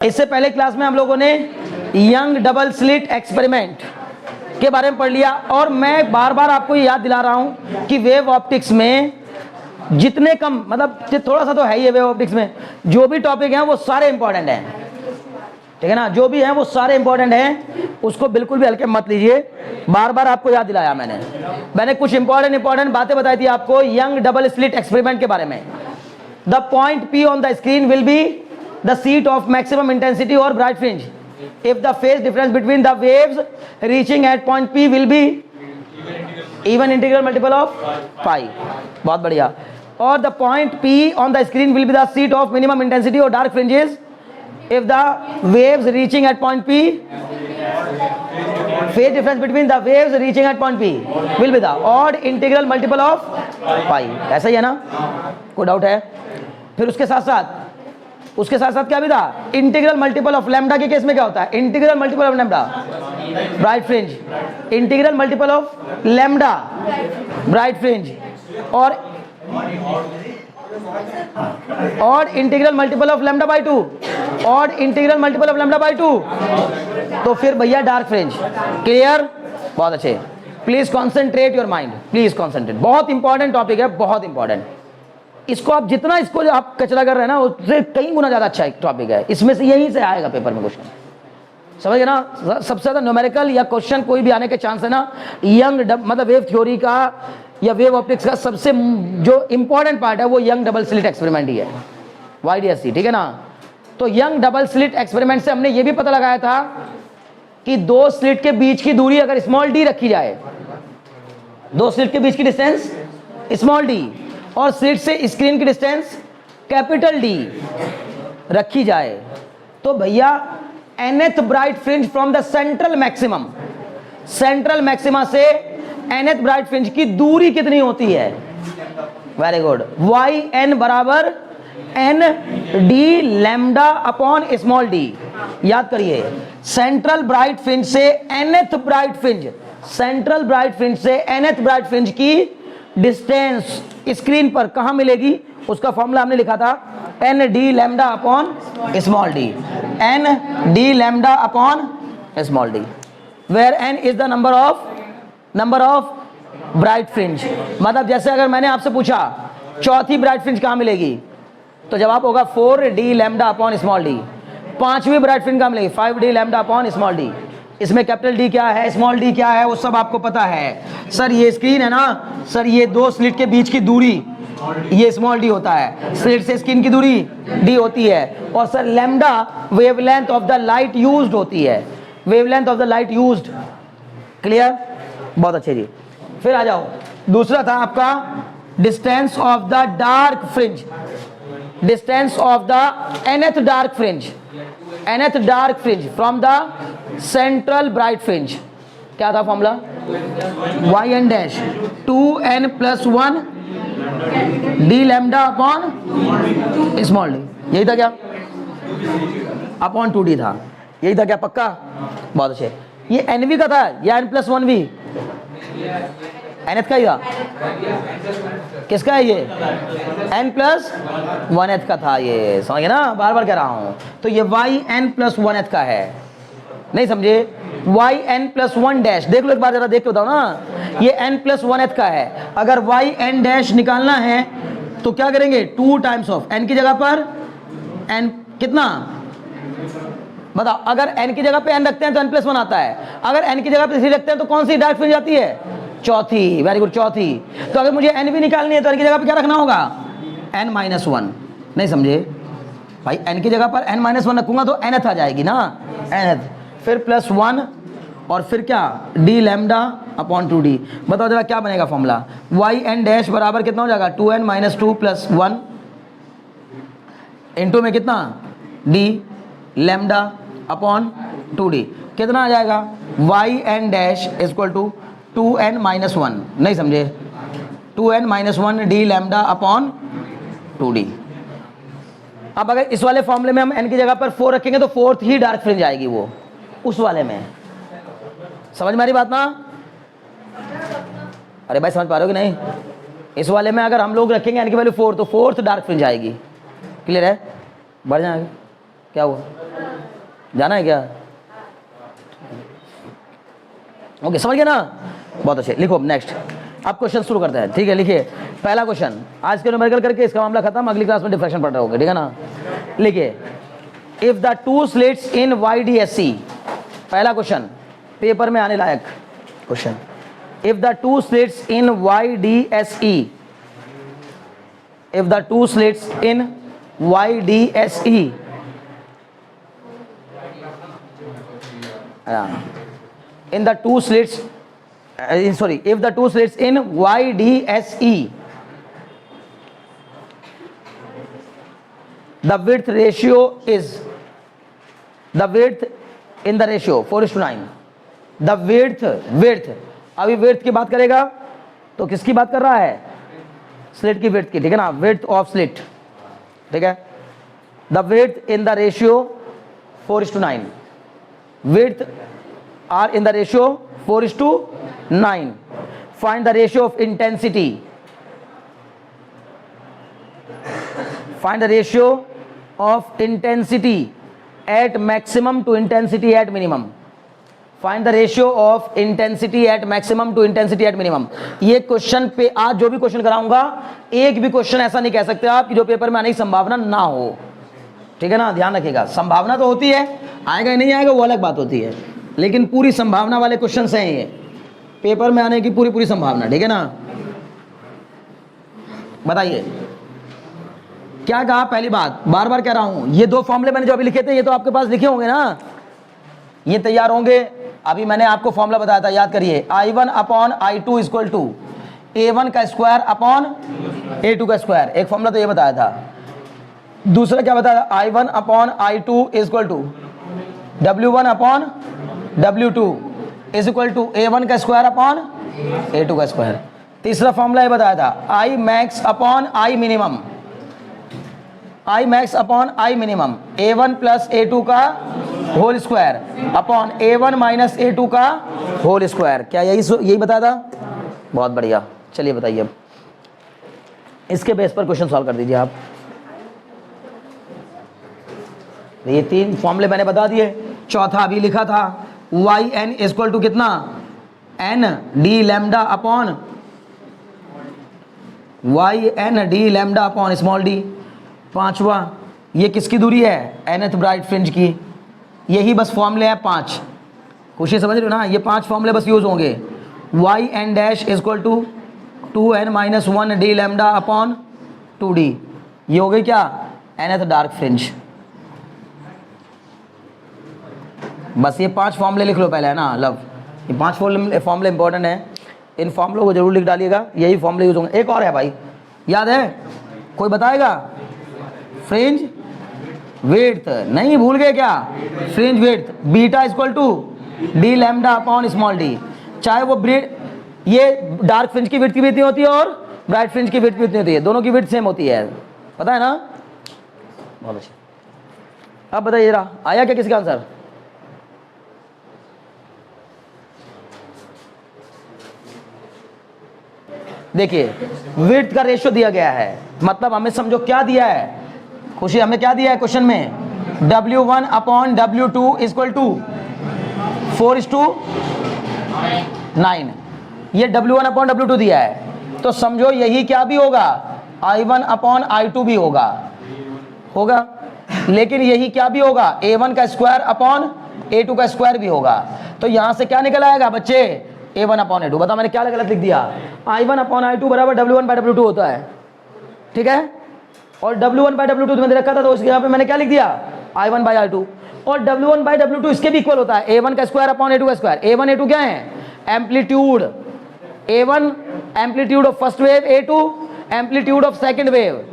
इससे पहले क्लास में हम लोगों ने यंग डबल स्लिट एक्सपेरिमेंट के बारे में पढ़ लिया और मैं बार बार आपको ये याद दिला रहा हूं कि वेव ऑप्टिक्स में जितने कम, मतलब थोड़ा सा तो है ही वेव ऑप्टिक्स में, जो भी टॉपिक हैं वो सारे इंपॉर्टेंट हैं, ठीक है ना। जो भी हैं वो सारे इंपॉर्टेंट हैं, उसको बिल्कुल भी हल्के मत लीजिए। बार बार आपको याद दिलाया मैंने कुछ इंपॉर्टेंट बातें बताई थी आपको यंग डबल स्लिट एक्सपेरिमेंट के बारे में। The point P on the screen will be the seat of maximum intensity और bright fringe if the phase difference between the waves reaching at point P will be even integral multiple of pi। बहुत बढ़िया। और the point P on the screen will be the seat of minimum intensity or dark fringes if the waves reaching at point P, phase difference between the waves reaching at point P will be the odd integral multiple of pi। ऐसा ही है ना, कोई doubt है? फिर उसके साथ साथ क्या भी था, इंटीग्रल मल्टीपल ऑफ लैम्डा के केस में क्या होता है, integral multiple of lambda bright fringe, integral multiple of lambda bright fringe और integral multiple of lambda by 2 और integral multiple of lambda by 2, तो फिर भैया डार्क फ्रिंज। क्लियर? बहुत अच्छे। Please concentrate your mind, please concentrate. बहुत important topic है, बहुत इंपॉर्टेंट। इसको आप जितना इसको आप कचरा कर रहे हैं ना, उससे कई गुना ज्यादा अच्छा एक टॉपिक है। इसमें से यहीं से आएगा पेपर में क्वेश्चन, समझ गए ना। सबसे ज्यादा न्यूमेरिकल या क्वेश्चन कोई भी आने के चांस है ना, मतलब वेव थ्योरी का या वेव ऑप्टिक्स का सबसे जो इंपॉर्टेंट पार्ट है वो यंग डबल स्लिट एक्सपेरिमेंट ही है, YDSC, ठीक है ना। तो यंग डबल स्लिट एक्सपेरिमेंट से हमने ये भी पता लगाया था कि दो स्लिट के बीच की दूरी अगर स्मॉल d रखी जाए, दो स्लिट के बीच की डिस्टेंस स्मॉल d और स्लिट से स्क्रीन की डिस्टेंस कैपिटल D रखी जाए, तो भैया nth bright fringe from the central maxima से nth ब्राइट फ्रिंज की दूरी कितनी होती है? Very good. yn बराबर n d lambda upon small d। याद करिए, सेंट्रल ब्राइट फ्रिंज से nth ब्राइट फ्रिंज की डिस्टेंस स्क्रीन पर कहां मिलेगी, उसका फॉर्मूला हमने लिखा था n d lambda upon small d, n d lambda upon small d, where n is the number of bright fringe. मतलब जैसे अगर मैंने आपसे पूछा चौथी ब्राइट फ्रिंज कहां मिलेगी, तो जवाब होगा 4d lambda upon small d। पांचवी ब्राइट फ्रिंज कहां मिलेगी, 5d lambda upon small d। इसमें कैपिटल D क्या है, स्मॉल d क्या है, वो सब आपको पता है। सर ये स्क्रीन है ना, सर ये दो स्लिट के बीच की दूरी ये स्मॉल d होता है, स्लिट से स्क्रीन की दूरी d होती है, और sir lambda wavelength of the light used होती है, wavelength of the light used. Clear? बहुत अच्छे जी। फिर आ जाओ, दूसरा था आपका distance of the dark fringe, distance of the nth dark fringe from the central bright fringe. क्या था formula? yn dash 2n plus 1 d lambda upon small d। यही था क्या? अपॉन 2d था, यही था क्या? पक्का? बहुत अच्छे। ये nv का था या n प्लस 1v? nth का ही था। किसका है ये? n प्लस 1th का था ये, समझ गए ना, बार बार कह रहा हूं। तो ये yn प्लस 1th का है, नहीं समझे? yn प्लस 1 डैश, देख लो एक बार, जरा देख के बताओ ना। ये n प्लस 1th का है, अगर yn डैश निकालना है तो क्या करेंगे? 2 टाइम्स ऑफ n की जगह पर n कितना बताओ। अगर n की जगह पे n रखते हैं तो n प्लस 1 आता है, अगर n की जगह पे 3 रखते हैं तो कौन सी डार्क फ्रिंज आती है? चौथी। वेरी गुड, चौथी। तो अगर मुझे n भी निकालनी है तो n की जगह पे क्या रखना होगा? n minus 1। नहीं समझे भाई? n की जगह पर n माइनस 1 रखूंगा तो nth आ जाएगी ना, nth, फिर प्लस 1 और फिर क्या? d lambda upon 2d। बताओ जरा क्या बनेगा फॉर्मूला? yn डैश बराबर कितना हो जाएगा? 2n माइनस 2 प्लस 1 इंटू में कितना? d lambda upon 2d। कितना आ जाएगा? yn dash equal to 2n minus 1। नहीं समझे? 2n minus 1 d lambda upon 2d। अब अगर इस वाले फॉर्मूले में हम n की जगह पर 4 रखेंगे तो 4th ही डार्क फ्रिंज आएगी, वो उस वाले में। समझ में आ रही बात ना? अरे भाई समझ पा रहे हो कि नहीं? इस वाले में अगर हम लोग रखेंगे n की वैल्यू 4 तो 4th डार्क फ्रिंज आएगी। क्लियर है? बढ़ जाएंगे। क्या हुआ? जाना है क्या? ओके, समझ गए ना? बहुत अच्छे, लिखो नेक्स्ट। अब क्वेश्चन शुरू करते हैं, ठीक है? लिखिए पहला क्वेश्चन, आज के न्यूमेरिकल करके इसका मामला खत्म, अगली क्लास में डिफ्रैक्शन पढ़ रहे होगे, ठीक है ना? लिखिए, if the two slits in YDSE, पहला क्वेश्चन पेपर में आने लायक question, if the two slits in YDSE, if the two slits in YDSE, in the two slits, sorry, if the two slits in YDSE, the width ratio is, the width in the ratio 4:9, the width, अभी width की बात करेगा तो किसकी बात कर रहा है? स्लिट की विड्थ की, ठीक है ना? विड्थ ऑफ स्लिट, ठीक है? The width in the ratio 4:9, width are in the ratio 4:9, find the ratio of intensity, find the ratio of intensity at maximum to intensity at minimum, find the ratio of intensity at maximum to intensity at minimum. ये question पे आज जो भी question कराऊंगा, एक भी question ऐसा नहीं कह सकते आप कि जो पेपर में आने की संभावना ना हो, ठीक है ना? ध्यान रखिएगा, संभावना तो होती है, आएगा नहीं आएगा वो अलग बात होती है, लेकिन पूरी संभावना वाले क्वेश्चन हैं ये, पेपर में आने की पूरी संभावना, ठीक है ना? बताइए क्या कहा? पहली बात बार बार कह रहा हूं, ये दो फॉर्मूले मैंने जो अभी लिखे थे ये तो आपके पास लिखे होंगे ना, ये तैयार होंगे। अभी मैंने आपको फॉर्मूला बताया था, याद करिए, I1 upon I2 equal to A1 का स्क्वायर अपॉन A2 का स्क्वायर, एक फॉर्मूला तो ये बताया था। दूसरा क्या बताया था? I1 upon I2 equal to W1 upon W2 is equal to A1 का स्क्वायर अपॉन A2 का स्क्वायर। तीसरा फॉर्मूला ये बताया था, I max upon I minimum, I max upon I minimum, A1 plus A2 का whole square upon A1 minus A2 का whole square. क्या यही बताया था? बहुत बढ़िया, चलिए बताइए अब इसके बेस पर क्वेश्चन सॉल्व कर दीजिए आप। ये तीन फॉर्मूले मैंने बता दिए, चौथा अभी लिखा था, YN इक्वल टू कितना? N D lambda upon YN D lambda upon small d। पांचवा, ये किसकी दूरी है? nth ब्राइट फ्रिंज की। यही बस फॉर्मूले हैं 5, खुशी समझ रहे हो ना? ये 5 फॉर्मूले बस यूज होंगे। YN dash equal to 2n minus 1 D lambda upon 2D, ये हो गई क्या? nth dark fringe. बस ये 5 फॉर्मूले लिख लो पहले, है ना लव? ये 5 फॉर्मूले इंपॉर्टेंट है, इन फॉर्मूलों को जरूर लिख डालिएगा, यही फॉर्मूले यूज होंगे। एक और है भाई, याद है? कोई बताएगा? फ्रिंज विड्थ, नहीं भूल गए क्या? Fringe width beta equal to d lambda upon small d. चाहे वो ये डार्क फ्रिंज की विड्थ की भी होती है और ब्राइट फ्रिंज की विड्थ भी होती है, दोनों की विड्थ सेम होती है, पता है ना? बहुत अच्छा। अब बताइए जरा, आया क्या किसका आंसर? देखिए विड्थ का रेशियो दिया गया है, मतलब हमें समझो क्या दिया है खुशी, हमें क्या दिया है क्वेश्चन में? W1 upon W2 equal to 4:9, ये W1 अपॉन W2 दिया है, तो समझो यही क्या भी होगा? I1 अपॉन I2 भी होगा, लेकिन यही क्या भी होगा? A1 का स्क्वायर अपॉन A2 का स्क्वायर भी होगा। तो यहां से क्या निकल आएगा बच्चे? A1 upon A2। बताओ मैंने क्या गलत लिख दिया? I1 अपॉन I2 बराबर W1 बाय W2 होता है, ठीक है? और W1 बाय W2 मैंने रखा था, तो उसके यहाँ पे मैंने क्या लिख दिया? I1 bye I2। और W1 बाय W2 इसके भी इक्वल होता है, A1 का स्क्वायर अपॉन A2 का स्क्वायर। A1 A2 क्या है? Amplitude. A1 amplitude of first wave, A2 amplitude of second wave.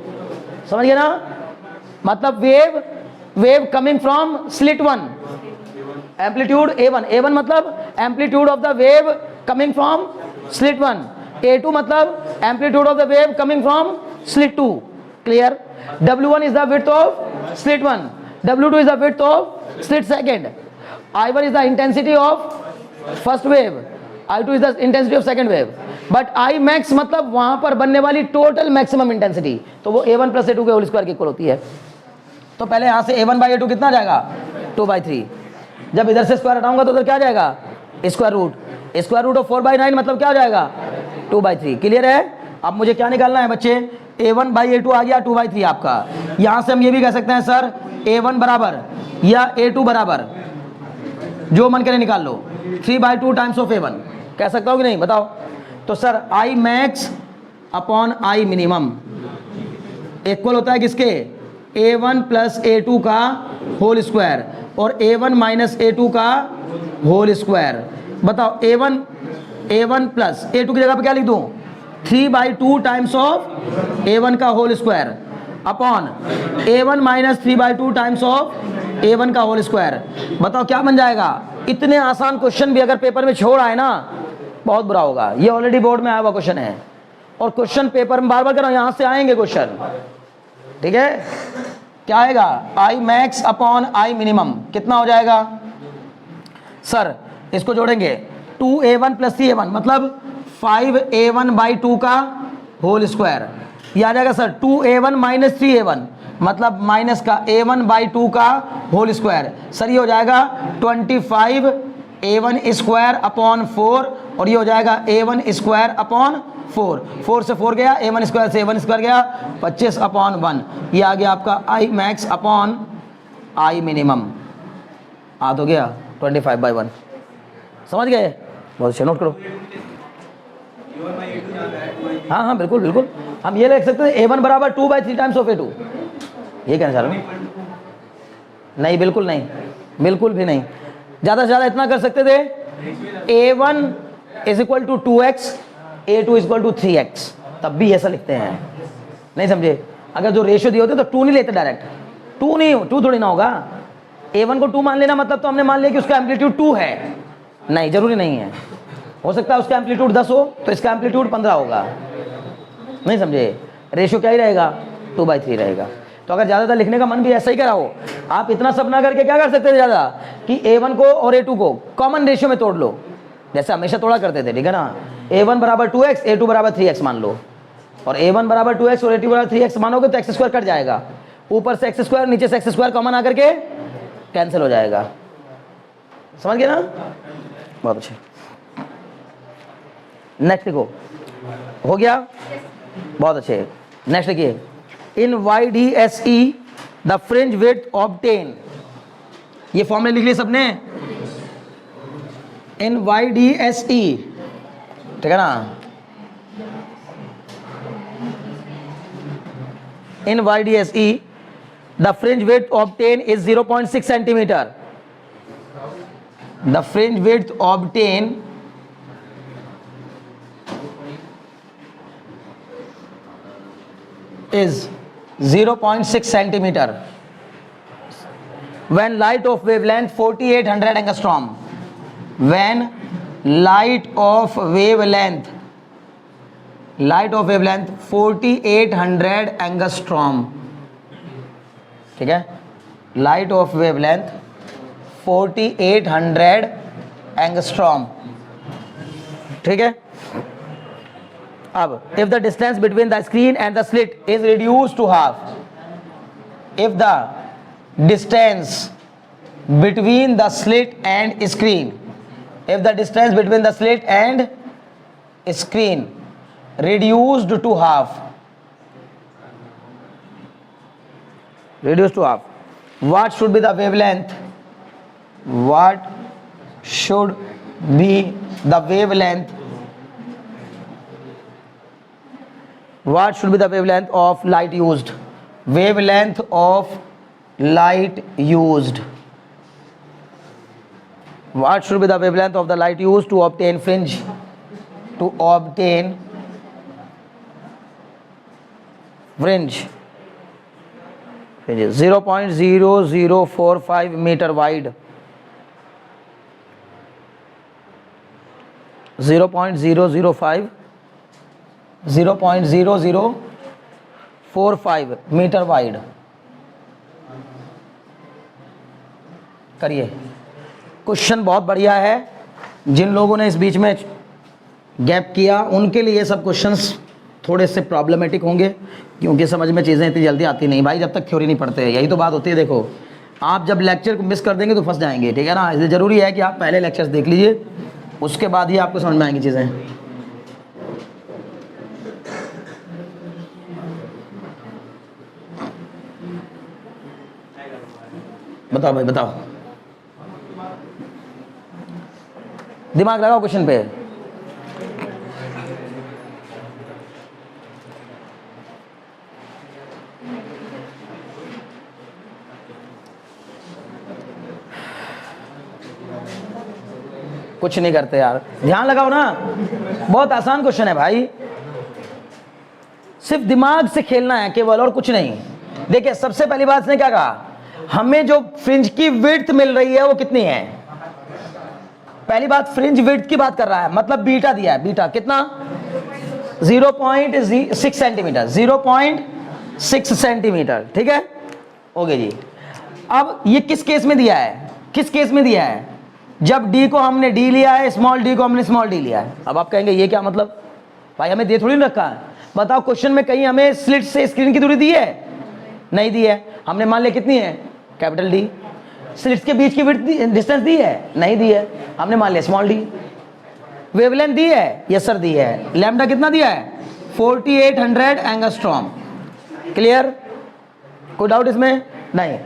समझ गए ना? मतलब wave coming from slit 1, amplitude A1 मतलब amplitude of the wave coming from slit 1, A2 मतलब amplitude of the wave coming from slit 2। Clear? W1 is the width of slit 1, W2 is the width of slit 2, I1 is the intensity of first wave, I2 is the intensity of second wave, but I max मतलब वहां पर बनने वाली total maximum intensity, तो वो A1 plus A2 के whole square की equal होती है। तो पहले यहां से A1 बाई A2 कितना जाएगा? 2/3। जब इधर से स्क्वायर हटाऊंगा तो उधर क्या आ जाएगा, स्क्वायर रूट ऑफ 4/9 मतलब क्या हो जाएगा, 2/3। क्लियर है। अब मुझे क्या निकालना है बच्चे, a1/a2 आ गया 2/3 आपका। यहां से हम ये भी कह सकते हैं सर a1 बराबर या a2 बराबर, जो मन करे निकाल लो, 3/2 टाइम्स ऑफ a1 कह सकता हूँ कि नहीं, बताओ। तो sir I max upon I minimum equal होता है किसके, a1 प्लस a2 का होल स्क्वायर और a1 माइनस a2 का होल स्क्वायर। बताओ a1 प्लस a2 की जगह पे क्या लिख दूं, 3/2 टाइम्स ऑफ a1 का whole square upon a1 minus 3/2 times of a1 का होल स्क्वायर। बताओ क्या बन जाएगा। इतने आसान क्वेश्चन भी अगर पेपर में छोड़ आए ना, बहुत बुरा होगा। ये ऑलरेडी बोर्ड में आया हुआ क्वेश्चन है और क्वेश्चन पेपर में बार बार कह रहा हूं, यहां से आएंगे क्वेश्चन, ठीक है। क्या आएगा, I max upon I minimum कितना हो जाएगा सर, इसको जोड़ेंगे 2a1 प्लस 3a1 मतलब 5a1/2 का होल स्क्वायर। ये आ जाएगा सर 2a1 माइनस 3a1 मतलब माइनस का a1/2 का होल स्क्वायर। सर ये हो जाएगा 25a1 स्क्वायर अपॉन 4 और ये हो जाएगा a1 स्क्वायर अपॉन 4 से 4 गया, a1 स्क्वायर से a1 स्क्वायर गया, 25/1। ये आ गया आपका I max upon I minimum, आ तो गया 25/1। समझ गए, बहुत अच्छे, नोट करो। हाँ हाँ बिल्कुल बिल्कुल, हम ये लिख सकते हैं a1 बराबर 2/3 टाइम्स ऑफ a2, ये कहना चाह रहा हूँ। नहीं बिल्कुल नहीं, बिल्कुल भी नहीं। ज़्यादा से ज़्यादा इतना कर सकते थे, a1 is equal to 2x, a2 is equal to 3x, तब भी ऐसा लिखते हैं। नहीं समझे, अगर जो रेशियो दिए होते तो 2 नहीं लेते डायरेक्ट, 2 थोड़ी ना होगा। a1 को 2 मान लेना मतलब तो हमने मान लिया कि उसका एम्पलीट्यूड 2 है, नहीं जरूरी नहीं है। हो सकता है उसका एम्पलीट्यूड 10 हो तो इसका एम्पलीट्यूड 15 होगा। नहीं समझे, रेशियो क्या ही रहेगा, 2/3 रहेगा। तो अगर ज़्यादातर लिखने का मन भी ऐसा ही करा हो, आप इतना सब ना करके क्या कर सकते थे ज़्यादा, कि a1 को और a2 को कॉमन रेशियो में तोड़ लो, जैसे हमेशा तोड़ा करते थे, ठीक है ना। a1 बराबर 2x, a2 बराबर 3x मान लो, और a1 बराबर 2x और a2 बराबर 3x मानोगे तो x स्क्वायर कट जाएगा, ऊपर से x स्क्वायर नीचे से x स्क्वायर कॉमन आकर के कैंसिल हो जाएगा। समझ गए ना, बहुत अच्छे। नेक्स्ट देखो, हो गया, बहुत अच्छे। नेक्स्ट देखिए, इन YDSE the fringe width obtain, ये फॉर्मूले लिख लिए सबने, इन YDSE, ठीक है ना, इन YDSE the fringe width obtain is 0.6 centimetre. The fringe width obtain is 0.6 centimeter when light of wavelength 4800 angstrom, when light of wavelength 4800 angstrom, ठीक है, light of wavelength 4800 angstrom, ठीक है। अब if the distance between the screen and the slit is reduced to half, if the distance between the slit and screen, if the distance between the slit and screen reduced to half, what should be the wavelength, what should be the wavelength, what should be the wavelength of light used, wavelength of light used, what should be the wavelength of the light used to obtain fringe, to obtain fringe 0.0045 meter wide, 0.0045 metre wide. करिए, question बहुत बढ़िया है। जिन लोगों ने इस बीच में gap किया उनके लिए ये सब क्वेश्चंस थोड़े से प्रॉब्लमेटिक होंगे, क्योंकि समझ में चीज़ें इतनी जल्दी आती नहीं भाई, जब तक थ्योरी नहीं पढ़ते। यही तो बात होती है। देखो आप जब लेक्चर को मिस कर देंगे तो फंस जाएंगे, ठीक है ना। इसलिए ज़रूरी है कि आप पहले लेक्चर्स देख लीजिए, उसके बाद ही आपको समझ में आएंगी चीज़ें। बताओ भाई बताओ, दिमाग लगाओ क्वेश्चन पे। कुछ नहीं करते यार, ध्यान लगाओ ना, बहुत आसान क्वेश्चन है भाई, सिर्फ दिमाग से खेलना है केवल, और कुछ नहीं। देखिए सबसे पहली बात इसने क्या कहा, हमें जो फ्रिंज की विड्थ मिल रही है वो कितनी है। पहली बात फ्रिंज विड्थ की बात कर रहा है, मतलब बीटा दिया है, बीटा कितना 0.6 सेंटीमीटर, 0.6 सेंटीमीटर, ठीक है। ओके जी, अब ये किस केस में दिया है, किस केस में दिया है, जब d को हमने d लिया है, स्मॉल d को हमने स्मॉल d लिया है। अब आप कहेंगे ये क्या मतलब, भाई हमें दे थोड़ी ना रखा है। बताओ क्वेश्चन में कहीं हमें स्लिट से स्क्रीन की दूरी दी है, नहीं दी है। हमने मान लिया कितनी है, कैपिटल D। स्लिट्स के बीच की डिस्टेंस दी है, नहीं दी है, हमने मान लिया स्मॉल d। वेवलेंथ दी है, यस सर दी है। लैम्डा कितना दिया है, 4800 एंगस्ट्रॉम। क्लियर, कोई डाउट इसमें नहीं।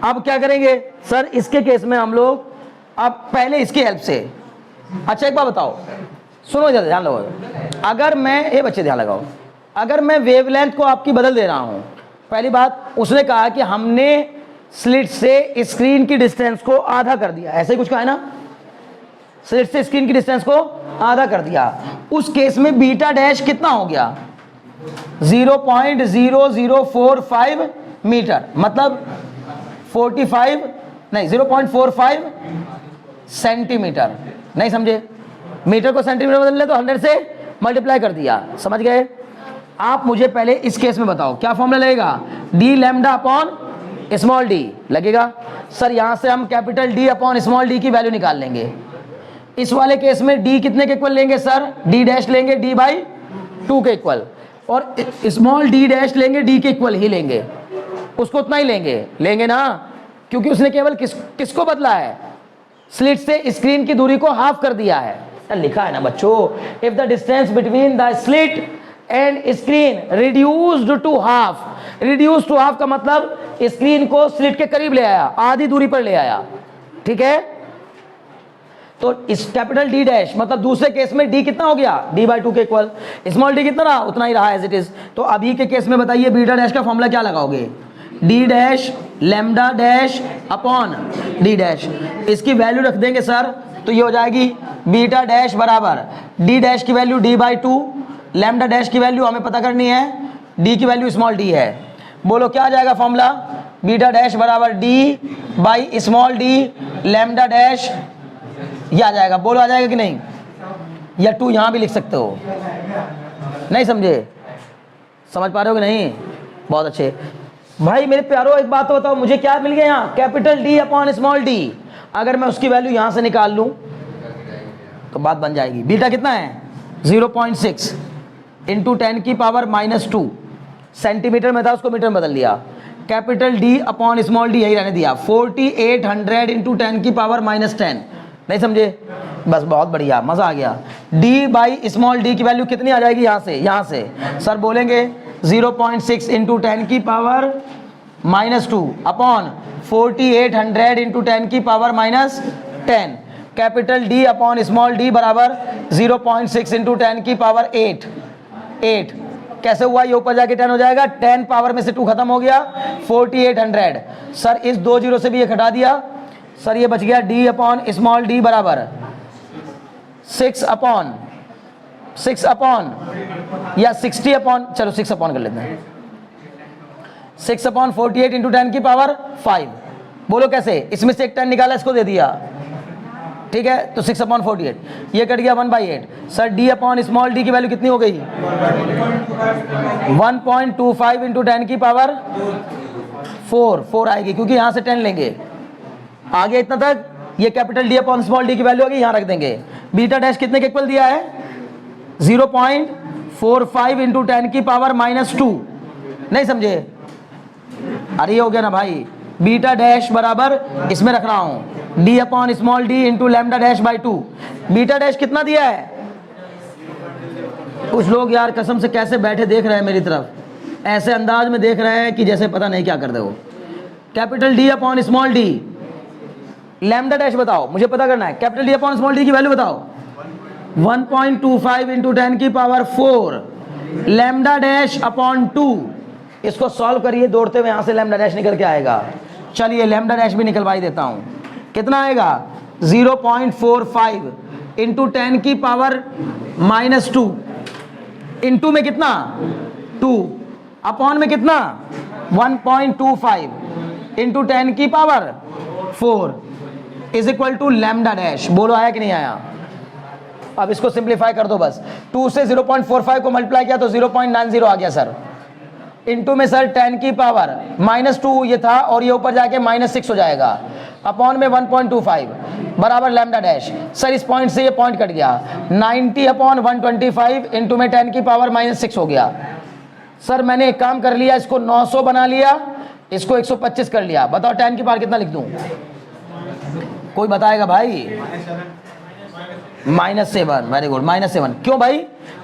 अब क्या करेंगे सर, इसके केस में हम लोग अब पहले इसकी हेल्प से, अच्छा एक बात बताओ, सुनो ज़्यादा ध्यान लगाओ। अगर मैं, ये बच्चे ध्यान लगाओ, अगर मैं वेवलेंथ को आपकी बदल दे रहा हूं, पहली बात उसने कहा कि हमने स्लिट से स्क्रीन की डिस्टेंस को आधा कर दिया, ऐसे ही कुछ कहा है ना, स्लिट से स्क्रीन की डिस्टेंस को आधा कर दिया। उस केस में बीटा डैश कितना हो गया, 0.0045 मीटर, मतलब 0.45 सेंटीमीटर। नहीं समझे, मीटर को सेंटीमीटर बदल ले तो 100 से मल्टीप्लाई कर दिया, समझ गए। आप मुझे पहले इस केस में बताओ क्या फॉर्मूला लगेगा, D lambda upon small D लगेगा। सर यहां से हम capital D upon small D की वैल्यू निकाल लेंगे। इस वाले केस में डी कितने के इक्वल लेंगे सर, डी डैश लेंगे डी बाई 2 के इक्वल, और स्मॉल डी डैश लेंगे डी के इक्वल ही लेंगे, उसको उतना ही लेंगे ना, क्योंकि उसने केवल किसको बदला है, स्लिट से स्क्रीन की दूरी को हाफ कर दिया है। लिखा है ना बच्चों, if the distance between the slit and screen reduced to half, reduce to half का मतलब स्क्रीन को स्लिट के करीब ले आया, आधी दूरी पर ले आया, ठीक है। तो इस कैपिटल डी डैश मतलब दूसरे केस में डी कितना हो गया, डी बाई 2 के इक्वल, स्मॉल डी कितना रहा, उतना ही रहा एज इट इज। तो अभी के केस में बताइए बीटा डैश का फॉर्मूला क्या लगाओगे, D dash lambda dash upon D dash, इसकी वैल्यू रख देंगे सर, तो ये हो जाएगी बीटा डैश बराबर डी डैश की value D by 2, lambda dash की वैल्यू हमें पता करनी है, डी की वैल्यू स्मॉल डी है। बोलो क्या आ जाएगा फॉर्मूला, बीटा डैश बराबर D by small D lambda dash, ये आ जाएगा। बोलो आ जाएगा कि नहीं, या 2 यहाँ भी लिख सकते हो, नहीं समझे, समझ पा रहे हो कि नहीं, बहुत अच्छे भाई मेरे प्यारो। एक बात तो बताओ मुझे, क्या मिल गया यहाँ, capital D upon small D. अगर मैं उसकी वैल्यू यहाँ से निकाल लूँ तो बात बन जाएगी। बीटा कितना है 0.6 इंटू 10 की पावर -2 सेंटीमीटर में था, उसको मीटर में बदल दिया। Capital D upon small D यही रहने दिया, 4800 इंटू 10 की पावर -10। नहीं समझे, बस बहुत बढ़िया, मज़ा आ गया। d बाई स्मॉल d की वैल्यू कितनी आ जाएगी यहाँ से सर बोलेंगे 0.6 इंटू 10 की पावर -2 अपॉन 4800 इंटू 10 की power -10। Capital D upon small d बराबर 0.6 इंटू 10 की पावर 8। कैसे हुआ, ये ऊपर जाके 10 हो जाएगा, 10 पावर में से 2 खत्म हो गया, 4800। सर इस 2 जीरो से भी ये घटा दिया सर, ये बच गया d अपॉन स्मॉल d बराबर 6 अपॉन या 60 अपॉन, चलो 6 अपॉन कर लेते हैं, 6 अपॉन 48 इंटू 10 की पावर 5। बोलो कैसे, इसमें से एक 10 निकाला, इसको दे दिया, ठीक है, तो 6 अपॉन 48 ये कट गया 1/8। Sir d upon small d की वैल्यू कितनी हो गई 1.25 इंटू 10 की पावर 4 आएगी, क्योंकि यहाँ से 10 लेंगे, आगे इतना तक। ये capital D upon small d की वैल्यू होगी, यहाँ रख देंगे। बीटा डैश कितने के इक्वल दिया है 0.45 इंटू 10 की पावर -2। नहीं समझे, अरे ये हो गया ना भाई, बीटा डैश बराबर इसमें रख रहा हूं D upon small D into lambda dash by 2। Beta dash कितना दिया है? कुछ लोग यार कसम से कैसे बैठे देख रहे हैं मेरी तरफ, ऐसे अंदाज में देख रहे हैं कि जैसे पता नहीं क्या कर दे वो। Capital D upon small D, lambda dash बताओ, मुझे पता करना है। Capital D upon small D की वैल्यू बताओ। 1.25 इंटू 10 की पावर 4 लैम्डा डैश अपॉन 2। इसको सॉल्व करिए, दौड़ते हुए यहां से लैम्डा डैश निकल के आएगा। चलिए लैम्डा डैश भी निकलवाई देता हूं। कितना आएगा? 0.45 इंटू 10 की पावर -2 इंटू में कितना 2 अपॉन में कितना 1.25 इंटू 10 की power 4 is equal to lambda dash. बोलो आया कि नहीं आया? अब इसको सिंप्लीफाई कर दो बस। 2 से 0.45 को मल्टीप्लाई किया तो 0.90 आ गया सर। इंटू में सर 10 की पावर -2 ये था और ये ऊपर जाके -6 हो जाएगा। अपॉन में 1.25 बराबर लैम्डा डैश। सर इस पॉइंट से ये पॉइंट कट गया। 90 अपॉन 125 इंटू में 10 की पावर -6 हो गया। सर मैंने एक काम कर लिया, इसको 900 बना लिया, इसको 125 कर लिया। बताओ 10 की पावर कितना लिख दूं? कोई बताएगा भाई? -7। Very good, -7। क्यों भाई?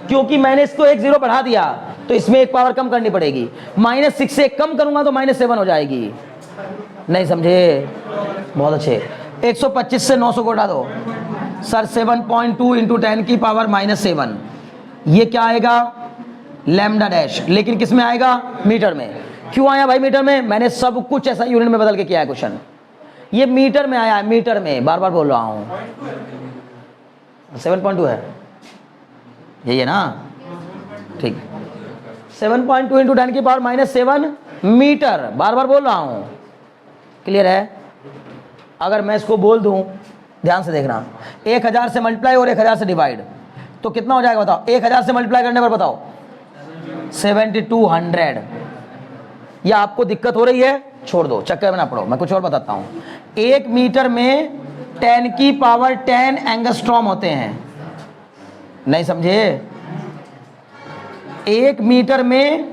क्योंकि मैंने इसको 1 0 बढ़ा दिया तो इसमें एक पावर कम करनी पड़ेगी। -6 से कम करूंगा तो -7 हो जाएगी। नहीं समझे? बहुत अच्छे। 125 से 900 को हटा दो सर। 7.2 इंटू 10 की पावर -7 ये क्या आएगा? Lambda dash. लेकिन किस में आएगा? मीटर में। क्यों आया भाई मीटर में? मैंने सब कुछ ऐसा यूनिट में बदल के किया है क्वेश्चन। ये मीटर में आया है, मीटर में। बार बार बोल रहा हूं 7.2 है, यही है ना? ठीक। 7.2 इंटू 10 की पावर -7 मीटर। बार बार बोल रहा हूं, क्लियर है? अगर मैं इसको बोल दूं, ध्यान से देखना, 1000 से मल्टीप्लाई और 1000 से डिवाइड तो कितना हो जाएगा बताओ? 1000 से मल्टीप्लाई करने पर बताओ 7200। या आपको दिक्कत हो रही है? छोड़ दो, चक्कर में ना पड़ो, मैं कुछ और बताता हूं। 1 मीटर में 10 की पावर 10 एंगस्ट्रॉम होते हैं। नहीं समझे? 1 मीटर में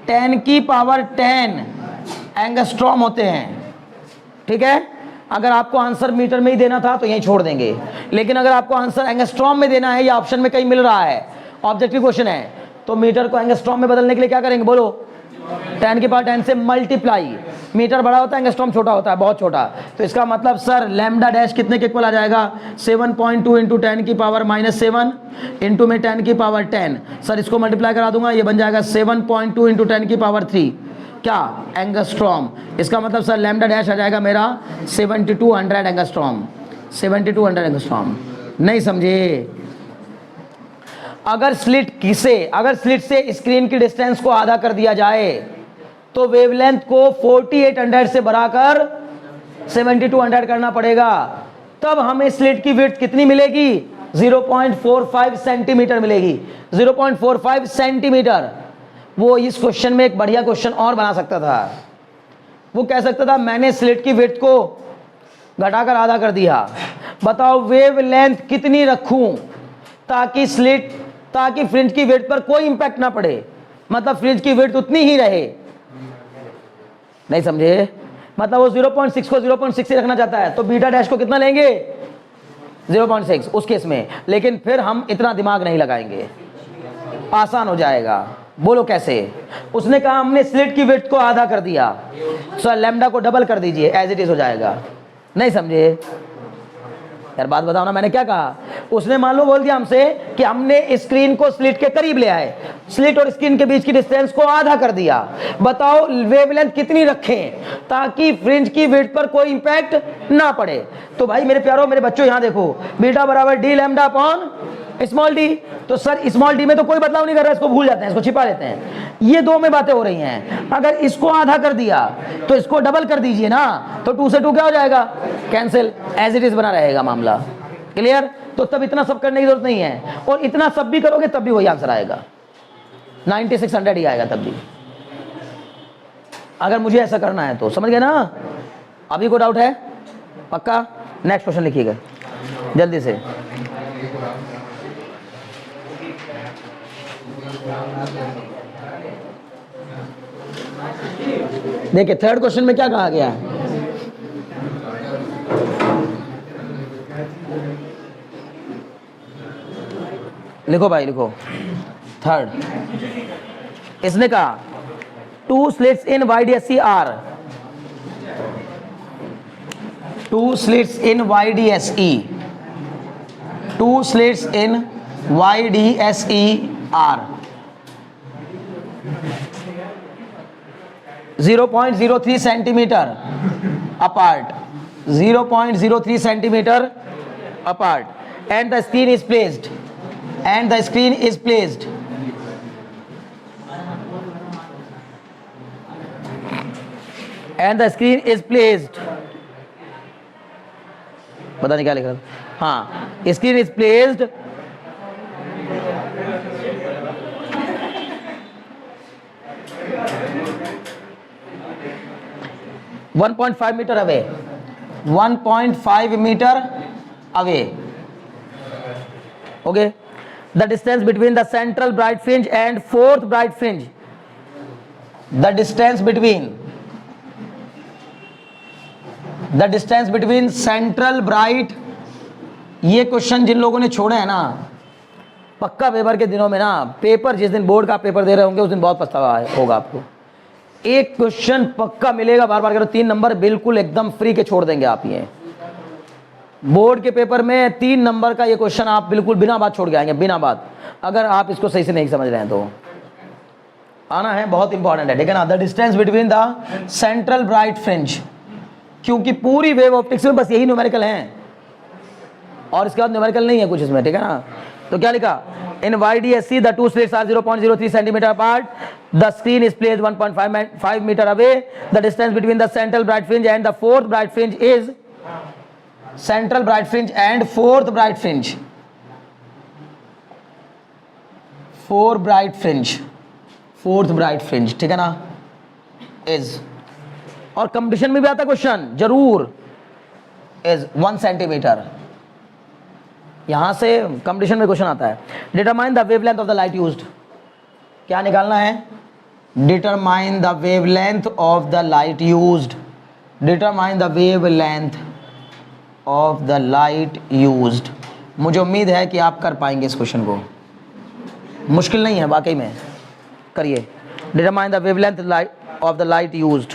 10 की पावर 10 एंगस्ट्रॉम होते हैं। ठीक है? अगर आपको आंसर मीटर में ही देना था तो यहीं छोड़ देंगे, लेकिन अगर आपको आंसर एंगस्ट्रॉम में देना है या ऑप्शन में कहीं मिल रहा है, ऑब्जेक्टिव क्वेश्चन है, तो मीटर को एंगस्ट्रॉम में बदलने के लिए क्या करेंगे? बोलो 10 की पावर 10 से मल्टीप्लाई। मीटर बड़ा होता है, एंगस्ट्रॉम छोटा होता है, बहुत छोटा। तो इसका मतलब सर लैम्डा डैश कितने के इक्वल आ जाएगा? 7.2 इंटू 10 की पावर -7 इंटू में 10 की पावर 10। सर इसको मल्टीप्लाई करा दूंगा, ये बन जाएगा 7.2 इंटू 10 की पावर 3 क्या? एंगस्ट्रॉम। इसका मतलब सर लैम्डा डैश आ जाएगा मेरा 7200 एंगस्ट्रॉम। 7200 एंगस्ट्रॉम। नहीं समझे? अगर स्लिट से स्क्रीन की डिस्टेंस को आधा कर दिया जाए तो वेवलेंथ को 4800 से बढ़ाकर 7200 करना पड़ेगा, तब हमें स्लिट की विड्थ कितनी मिलेगी? 0.45 सेंटीमीटर मिलेगी। 0.45 सेंटीमीटर। वो इस क्वेश्चन में एक बढ़िया क्वेश्चन और बना सकता था। वो कह सकता था मैंने स्लिट की विड्थ को घटाकर आधा कर दिया, बताओ वेवलेंथ कितनी रखूं ताकि फ्रिंज की विड्थ पर कोई इंपैक्ट ना पड़े, मतलब फ्रिंज की विड्थ उतनी ही रहे। नहीं समझे? मतलब वो 0.6 को 0.6 ही रखना चाहता है, तो बीटा डैश को कितना लेंगे? 0.6 उस केस में। लेकिन फिर हम इतना दिमाग नहीं लगाएंगे, आसान हो जाएगा। बोलो कैसे? उसने कहा हमने स्लिट की विड्थ को आधा कर दिया, सर लैम्डा को डबल कर दीजिए, एज इट इज हो जाएगा। नहीं समझे? यार बात बताओ ना, मैंने क्या कहा? उसने मान लो बोल दिया हमसे कि हमने स्क्रीन को स्लिट के करीब ले आए, स्लिट और स्क्रीन के बीच की डिस्टेंस को आधा कर दिया, बताओ वेवलेंथ कितनी रखें ताकि फ्रिंज की विड्थ पर कोई इंपैक्ट ना पड़े। तो भाई मेरे प्यारो, मेरे बच्चों, यहां देखो, बीटा बराबर D lambda upon small D. तो सर स्मॉल डी में तो कोई बदलाव नहीं कर रहा है, इसको भूल जाते हैं, इसको छिपा लेते हैं। ये दो में बातें हो रही हैं। अगर इसको आधा कर दिया तो इसको डबल कर दीजिए ना, तो 2 से 2 क्या हो जाएगा? कैंसिल। एज इट इज बना रहेगा मामला। क्लियर? तो तब इतना सब करने की जरूरत नहीं है, और इतना सब भी करोगे तब भी वही आंसर आएगा, 9600 ही आएगा तब भी, अगर मुझे ऐसा करना है तो। समझ गए ना? अभी कोई डाउट है? पक्का? नेक्स्ट क्वेश्चन लिखिएगा जल्दी से। देखिए थर्ड क्वेश्चन में क्या कहा गया है? लिखो भाई लिखो। थर्ड, इसने कहा 2 slits in YDSE are 2 slits in YDSE 2 slits in YDSE are 0.03 centimeter apart, 0.03 centimeter apart, and the screen is placed, and the screen is placed and the screen is placed, पता नहीं क्या लिखा था, हाँ, screen is placed 1.5 meter away, 1.5 meter away. Okay, the distance between the central bright fringe and fourth bright fringe, the distance between central bright, ये question जिन लोगों ने छोड़े हैं ना, पक्का पेपर के दिनों में ना, पेपर जिस दिन बोर्ड का पेपर दे रहे होंगे उस दिन बहुत पछतावा होगा आपको। एक क्वेश्चन पक्का मिलेगा, बार बार करो, 3 नंबर बिल्कुल एकदम फ्री के छोड़ देंगे आप। ये बोर्ड के पेपर में 3 नंबर का ये क्वेश्चन आप बिल्कुल बिना बात छोड़ के आएंगे, बिना बात, अगर आप इसको सही से नहीं समझ रहे हैं तो। आना है, बहुत इंपॉर्टेंट है, ठीक है ना। The distance between the central bright fringe, क्योंकि पूरी वेव ऑप्टिक्स में बस यही न्यूमेरिकल हैं और इसके बाद न्यूमेरिकल नहीं है कुछ इसमें, ठीक है ना। तो क्या लिखा, इन YDSE the 2 slits are 0.03 centimeter apart, the screen is placed 1.5 meter away, the distance between the central bright fringe and the fourth bright fringe is central bright fringe and fourth bright fringe, fourth bright fringe, ठीक है ना, is, और competition में भी आता question जरूर, is 1 centimeter, यहां से कंपटीशन में क्वेश्चन आता है। Determine the wavelength of the light used, क्या निकालना है, determine the wavelength of the light used, determine the wavelength of the light used. मुझे उम्मीद है कि आप कर पाएंगे इस क्वेश्चन को, मुश्किल नहीं है वाकई में, करिए। Determine the wavelength of the light used,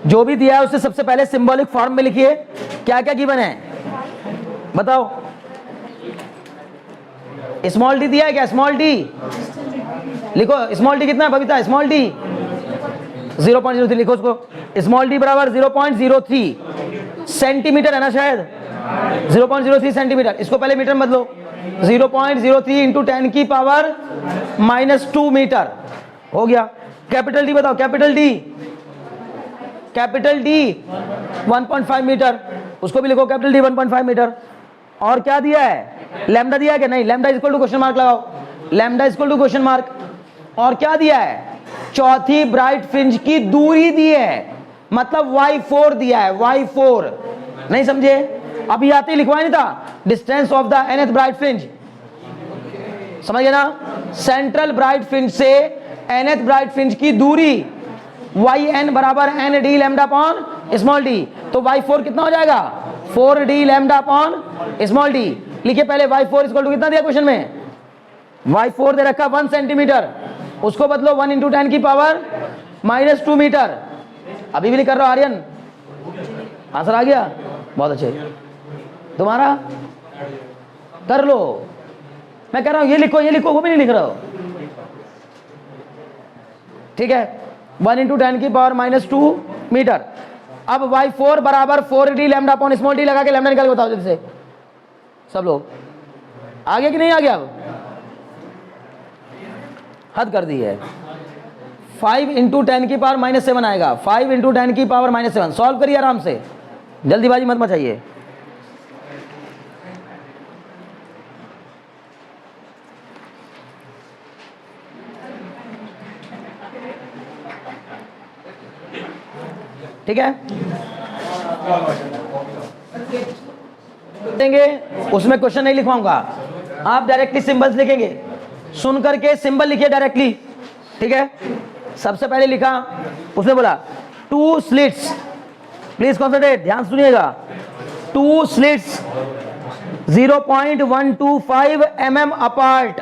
जो भी दिया है उससे सबसे पहले सिंबॉलिक फॉर्म में लिखिए, क्या क्या गिवन है बताओ। स्मॉल डी दिया है क्या, स्मॉल डी लिखो, स्मॉल डी कितना है बबीता, स्मॉल डी 0.03 लिखो उसको, स्मॉल डी बराबर 0.03 सेंटीमीटर है ना शायद, 0.03 सेंटीमीटर, इसको पहले मीटर में बदलो, 0.03 इंटू 10 की पावर -2 मीटर हो गया। कैपिटल डी बताओ, कैपिटल डी 1.5 मीटर, उसको भी लिखो, कैपिटल डी 1.5 मीटर। और क्या दिया है, लैम्डा दिया है कि नहीं, lambda equal to question mark लगाओ, lambda equal to question mark. और क्या दिया है, चौथी ब्राइट फ्रिंज की दूरी दी है, मतलब y4 दिया है, y4, नहीं समझे, अभी आते ही लिखवाया नहीं था, distance of the nth bright fringe, समझ गए ना, सेंट्रल ब्राइट फ्रिंज से nth ब्राइट फ्रिंज की दूरी yn बराबर n d lambda upon small D, तो y4 कितना हो जाएगा, 4 d lambda upon small D. लिखिए पहले y4 इक्वल टू कितना दिया क्वेश्चन में, y4 दे रखा 1 सेंटीमीटर, उसको बदलो 1 इंटू 10 की पावर -2 मीटर। अभी भी नहीं कर रहा आर्यन, आंसर आ गया, बहुत अच्छे, तुम्हारा कर लो, मैं कह रहा हूं ये लिखो, ये लिखो, वो भी नहीं लिख रहा हो, ठीक है। 1 इंटू 10 की पावर -2 मीटर। अब y4 बराबर 4d lambda upon small D लगा के लैम्डा निकाल के बताओ जल्दी से सब लोग, आगे कि नहीं आ गया, अब हद कर दी है। 5 इंटू 10 की पावर -7 आएगा, 5 इंटू 10 की पावर -7, सॉल्व करिए आराम से, जल्दीबाजी मत मचाइए। ठीक है, देंगे उसमें क्वेश्चन नहीं लिखवाऊंगा, आप डायरेक्टली सिंबल्स लिखेंगे, सुन करके सिंबल लिखिए डायरेक्टली, ठीक है। सबसे पहले लिखा, उसने बोला 2 स्लिट्स, प्लीज कॉन्सेंट्रेट, ध्यान सुनिएगा, 2 slits 0.125 mm अपार्ट,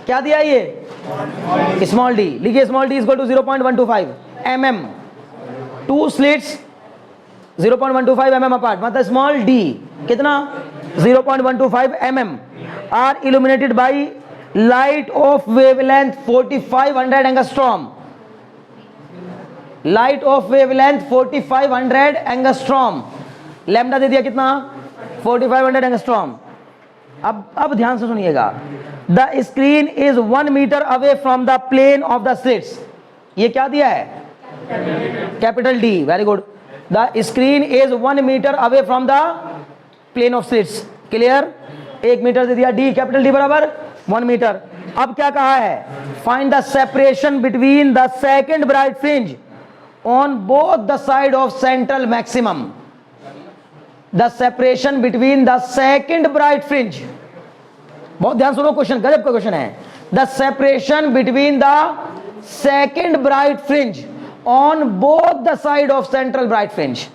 क्या दिया ये स्मॉल डी, लिखिए small D equal to 0.125 mm, 2 slits 0.125 mm apart, मतलब स्मॉल डी कितना 0.125 mm are illuminated by light of wavelength 4500 angstrom, light of wavelength 4500 angstrom, lambda दे दिया कितना 4500 एंगस्ट्रॉम। अब ध्यान से सुनिएगा, the screen is 1 metre away from the plane of the slits, ये क्या दिया है capital D, very good, the screen is 1 metre away from the plane of slits, clear, 1 metre दे दिया, डी कैपिटल डी बराबर 1 मीटर। अब क्या कहा है, find the separation between the second bright fringe on both the side of central maximum, the separation between the second bright fringe, बहुत ध्यान सुनो, क्वेश्चन गजब का क्वेश्चन है, the separation between the second bright fringe on both the side of central bright fringe,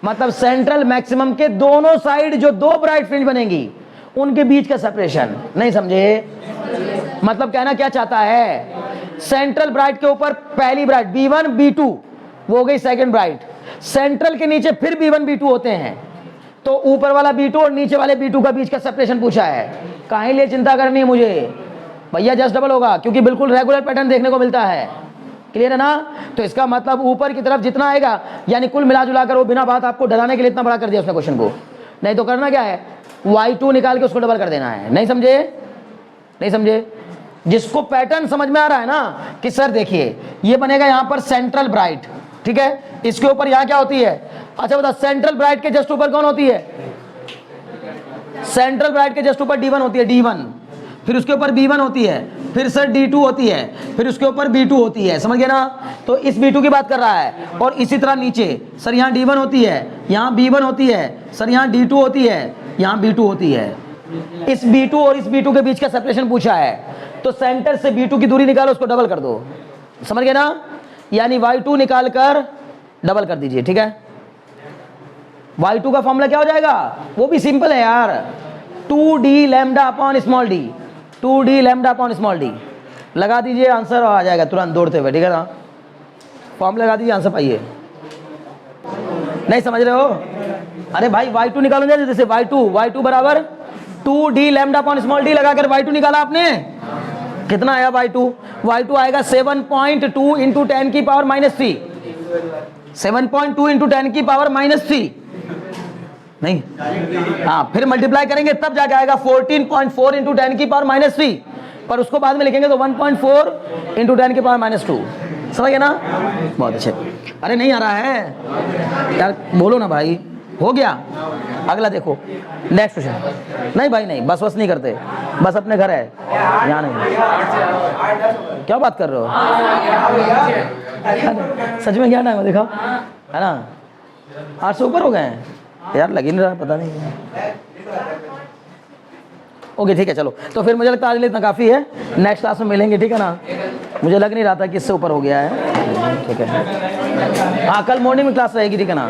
मतलब central maximum के दोनों side जो 2 ब्राइट फ्रिंज बनेंगी उनके बीच का सेपरेशन, नहीं समझे, मतलब कहना क्या चाहता है, सेंट्रल ब्राइट के ऊपर पहली ब्राइट B1 B2 वो हो गई सेकंड ब्राइट, सेंट्रल के नीचे फिर B1 B2 होते हैं, तो ऊपर वाला B2 और नीचे वाले B2 का बीच का सेपरेशन पूछा है, काहे लिए चिंता करनी है मुझे भैया, जस्ट डबल होगा क्योंकि बिल्कुल रेगुलर पैटर्न देखने को मिलता है, क्लियर है ना, तो इसका मतलब ऊपर की तरफ जितना आएगा, यानी कुल मिला जुला कर वो बिना बात आपको डराने के लिए इतना बड़ा कर दिया उसने क्वेश्चन को, नहीं तो करना क्या है y2 निकाल के उसको डबल कर देना है, नहीं समझे, नहीं समझे, जिसको पैटर्न समझ में आ रहा है ना कि सर देखिए ये बनेगा यहां पर सेंट्रल ब्राइट, ठीक है, इसके ऊपर यहां क्या होती है, अच्छा बता सेंट्रल ब्राइट के जस्ट ऊपर कौन होती है, सेंट्रल ब्राइट के जस्ट ऊपर D1 होती है, D1, फिर उसके ऊपर B1 होती है, फिर सर D2 होती है, फिर उसके ऊपर B2 होती है, समझ गए ना, तो इस B2 की बात कर रहा है, और इसी तरह नीचे सर यहाँ D1 होती है, यहाँ B1 होती है, सर यहाँ D2 होती है, यहाँ B2 होती है, इस B2 और इस B2 के बीच का सेपरेशन पूछा है, तो सेंटर से B2 की दूरी निकालो, उसको डबल कर दो, समझ गए ना, यानी y2 निकाल कर डबल कर दीजिए, ठीक है, y2 का फॉर्मूला क्या हो जाएगा, वो भी सिंपल है यार, 2d lambda upon small D, 2d lambda upon small D, लगा दीजिए आंसर आ जाएगा तुरंत दौड़ते हुए, ठीक है ना, फॉर्मूला लगा दीजिए आंसर पाइए, नहीं समझ रहे हो, अरे भाई y2 निकालो ना, जैसे y2 बराबर 2d lambda upon small D लगाकर y2 निकाला आपने, कितना आया y2 आएगा 7.2 इंटू 10 की पावर -3, 7.2 इंटू 10 की पावर -3, नहीं हाँ, फिर मल्टीप्लाई करेंगे तब जाके आएगा 14.4 इंटू 10 की पावर -3, पर उसको बाद में लिखेंगे तो 1.4 इंटू 10 की पावर -2, समझ गए ना, बहुत अच्छे, अरे नहीं आ रहा है यार, बोलो ना भाई, हो गया, अगला देखो, नेक्स्ट क्वेश्चन, नहीं भाई नहीं, बस नहीं करते, बस अपने घर है, यहाँ नहीं, क्या बात कर रहे हो, सच में क्या टाइम है देखा है ना, 8 से ऊपर हो गए हैं यार, लग ही नहीं रहा, पता नहीं, ओके ठीक है चलो, तो फिर मुझे लगता है आज इतना काफ़ी है, नेक्स्ट क्लास में मिलेंगे, ठीक है ना, मुझे लग नहीं रहा था कि इससे ऊपर हो गया है, ठीक है, हाँ कल मॉर्निंग में क्लास रहेगी, ठीक है ना।